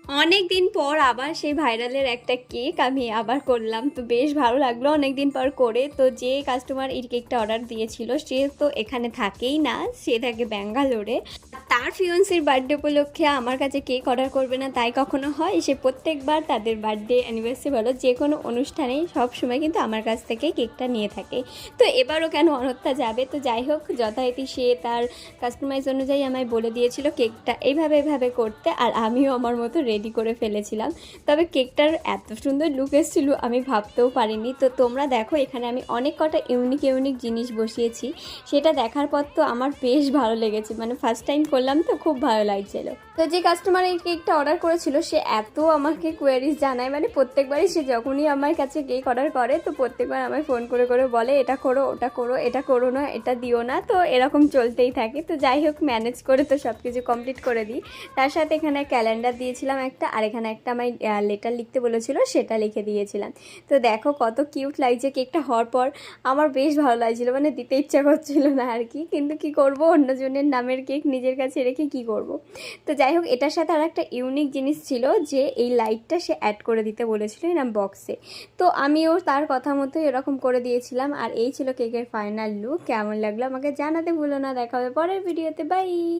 অনেক দিন পর আবার সেই ভাইরালের একটা কেক আমি আবার করলাম, তো বেশ ভালো লাগলো অনেক দিন পর করে। তো যে কাস্টমার এই কেকটা অর্ডার দিয়েছিল সে তো এখানে থাকেই না, সে থাকে ব্যাঙ্গালোরে। তার ফিয়ন্সির বার্থডে উপলক্ষে আমার কাছে কেক অর্ডার করবে না তাই কখনো হয়? সে প্রত্যেকবার তাদের বার্থডে অ্যানিভার্সারি বলো যে কোনো অনুষ্ঠানেই সব সময় কিন্তু আমার কাছ থেকে কেকটা নিয়ে থাকে। তো এবারও কেন অনত্যা যাবে? তো যাই হোক, যথারীতি সে তার কাস্টমাইজ অনুযায়ী আমায় বলে দিয়েছিল কেকটা এইভাবে এইভাবে করতে, আর আমিও আমার মতো রেডি করে ফেলেছিলাম। তবে কেকটার এত সুন্দর লুক এসেছিল আমি ভাবতেও পারিনি। তো তোমরা দেখো, এখানে আমি অনেক কটা ইউনিক ইউনিক জিনিস বসিয়েছি, সেটা দেখার পর তো আমার বেশ ভালো লেগেছে, মানে ফার্স্ট টাইম করলাম তো খুব ভালো লাগছিল। তো যে কাস্টমার এই কেকটা অর্ডার করেছিল সে এত আমাকে কোয়ারিজ জানায়, মানে প্রত্যেকবারই সে যখনই আমার কাছে কেক অর্ডার করে তো প্রত্যেকবার আমায় ফোন করে করে বলে এটা করো ওটা করো, এটা করো না এটা দিও না, তো এরকম চলতেই থাকে। তো যাই হোক, ম্যানেজ করে তো সব কিছু কমপ্লিট করে দিই। তার সাথে এখানে ক্যালেন্ডার দিয়েছিলাম একটা, আর এখানে একটা আমার লেটার লিখতে বলেছিল সেটা লিখে দিয়েছিলাম। তো দেখো কত কিউট লাগছে কেকটা হওয়ার পর, আমার বেশ ভালো লাগছিলো, মানে দিতে ইচ্ছা করছিল না আর কি, কিন্তু কি করব, অন্যজনের নামের কেক নিজের কাছে রেখে কি করব। তো যাই হোক, এটার সাথে আর একটা ইউনিক জিনিস ছিল যে এই লাইটটা সে অ্যাড করে দিতে বলেছিল না বক্সে, তো আমিও তার কথা মতো এরকম করে দিয়েছিলাম। আর এই ছিল কেকের ফাইনাল লুক। কেমন লাগলো আমাকে জানাতে ভুলো না। দেখা হবে পরের ভিডিওতে, বাই।